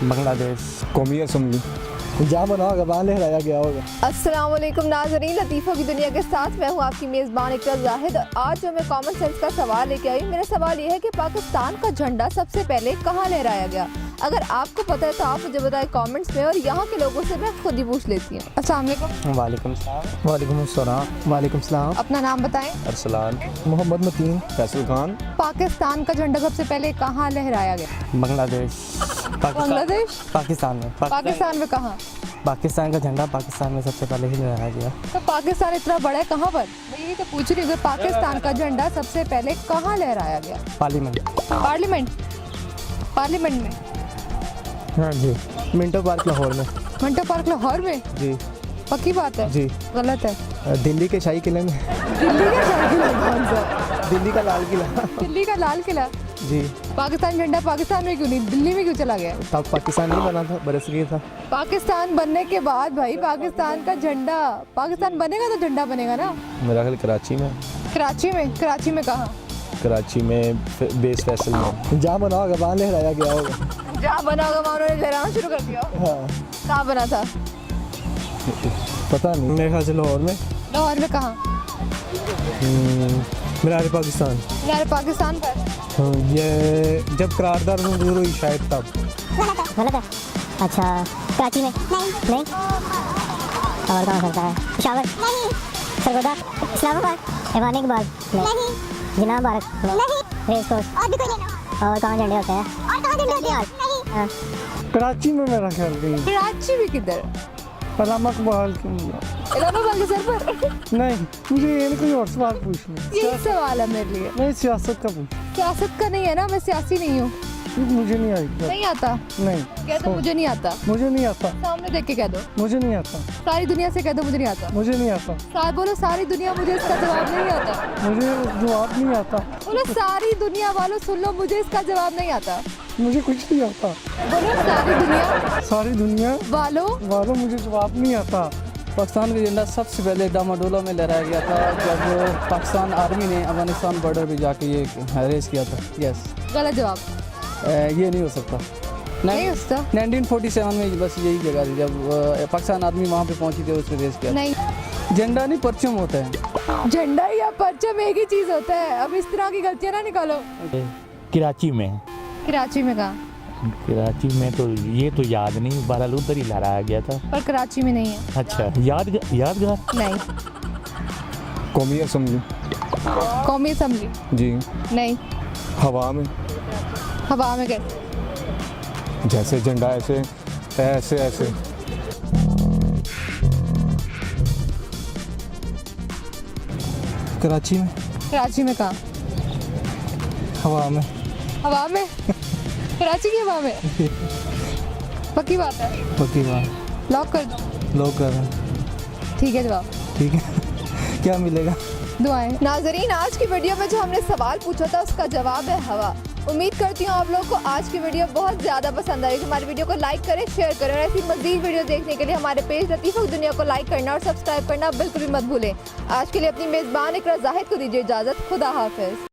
बांग्लादेश। कौमी असम्बली। जहाँ बना होगा वहाँ लहराया गया होगा। अस्सलाम वालेकुम नाज़रीन, लतीफ़ों की दुनिया के साथ मैं हूँ आपकी मेज़बान इकरा जाहिद। आज जो मैं कॉमन सेंस का सवाल लेके आई, मेरा सवाल ये है कि पाकिस्तान का झंडा सबसे पहले कहाँ लहराया गया। अगर आपको पता है तो आप मुझे बताएं कमेंट्स में, और यहाँ के लोगों से मैं खुद ही पूछ लेती हूँ। अस्सलाम वालेकुम। वालेकुम सलाम। वालेकुम अस्सलाम। वालेकुम सलाम। अपना नाम बताएं। अरसलान। मोहम्मद मतीन। फैसल खान। पाकिस्तान का झंडा सबसे पहले कहाँ लहराया गया? बांग्लादेश। बांग्लादेश। पाकिस्तान में। पाकिस्तान में कहाँ? पाकिस्तान का झंडा पाकिस्तान में सबसे पहले ही लहराया गया। तो पाकिस्तान इतना बड़ा है, कहाँ पर? मैं यही तो पूछ रही हूँ, पाकिस्तान का झंडा सबसे पहले कहाँ लहराया गया? पार्लियामेंट। पार्लियामेंट। पार्लियामेंट में? हाँ जी। मिंटो पार्क लाहौर में। मिंटो पार्क लाहौर में? जी। पक्की बात है? जी। गलत है। दिल्ली के शाही किले में। दिल्ली का शाही किला कौन सा? दिल्ली का लाल किला। दिल्ली का लाल किला। जी। पाकिस्तान झंडा पाकिस्तान में क्यों नहीं, दिल्ली में क्यों चला गया? तब पाकिस्तान नहीं बना था, बरस गया था। पाकिस्तान बनने के बाद भाई पाकिस्तान का झंडा, पाकिस्तान बनेगा तो झंडा बनेगा ना। मेरा ख्याल कराची में। कराची में? कराची में कहाँ? कराची में बेस फैसल में। जहाँ बना होगा वहाँ लहराया गया होगा। जहाँ बना होगा वहाँ उन्होंने लहराना शुरू कर दिया। हाँ। कहाँ बना था? पता नहीं, मेरे ख्याल से लाहौर में। लाहौर में कहाँ? मीनार पाकिस्तान। मीनार पाकिस्तान पर? हाँ, ये जब करारदार मंजूर हुई शायद तब। गलत है। अच्छा, कराची में? नहीं। और कहाँ करता है? पेशावर? नहीं। सरगोदा? इस्लामाबाद? ऐवान इकबाल? नहीं। जिना मुबारक? नहीं। Race course? और भी कोई नहीं। और कहाँ झंडे होते हैं? और कहाँ झंडे होते हैं? नहीं। हाँ। कराची में मेरा ख्याल नहीं। कराची में किधर? अलामा इकबाल के इस्लामाबाद के सर पर? नहीं, मुझे ये नहीं, कोई और सवाल पूछना। यही सवाल है मेरे लिए। नहीं, सियासत का पूछ। सियासत का नहीं है ना, मैं सियासी नहीं हूँ। मुझे नहीं आई। नहीं आता? नहीं। कह दो मुझे नहीं आता। मुझे नहीं आता। सामने देख के कह दो मुझे नहीं आता। सारी दुनिया से कह दो मुझे नहीं आता। मुझे नहीं आता। साथ बोलो सारी दुनिया, मुझे इसका जवाब नहीं आता। मुझे जवाब नहीं आता। बोलो सारी दुनिया वालों सुन लो, मुझे इसका जवाब नहीं आता। मुझे कुछ नहीं आता। बोलो सारी दुनिया वालों मुझे जवाब नहीं आता। पाकिस्तान का झंडा सबसे पहले डामाडोला में लहराया गया था जब पाकिस्तान आर्मी ने अफगानिस्तान बॉर्डर पे जाके ये रेस किया था। यस। गलत जवाब। ये नहीं हो सकता। नहीं हो सकता। 1947 में बस यही जगह थी जब पाकिस्तान आर्मी वहाँ पे पहुंची थी, उसने रेस किया। नहीं, झंडा नहीं परचम होता है। झंडा या परचम एक ही चीज होता है। अब इस तरह की गलतियाँ ना निकालो। कराची में। कराची में कहाँ? कराची में तो ये तो याद नहीं, बहरहाल उधर ही लहराया गया था। पर कराची में नहीं है। अच्छा, यादगार नहीं। कौमी असम्बली। कौमी असम्बली? जी। नहीं। हवा में। हवा में कैसे? जैसे झंडा ऐसे ऐसे ऐसे। कराची में। कराची में कहाँ? हवा में। हवा में? कराची की हवा में? पक्की बात है? पक्की बात। लॉक कर दो। लोग कर रहे हैं। ठीक है जवाब। ठीक है। क्या मिलेगा? दुआएं। नाजरीन, आज की वीडियो में जो हमने सवाल पूछा था उसका जवाब है हवा। उम्मीद करती हूँ आप लोगों को आज की वीडियो बहुत ज़्यादा पसंद आई। हमारी वीडियो को लाइक करें, शेयर करें, और ऐसी मज़ीद वीडियो देखने के लिए हमारे पेज लतीफ़ों की दुनिया को लाइक करना और सब्सक्राइब करना बिल्कुल भी मत भूलें। आज के लिए अपनी मेज़बान इकरा जाहिद को दीजिए इजाज़त। खुदा हाफिज़।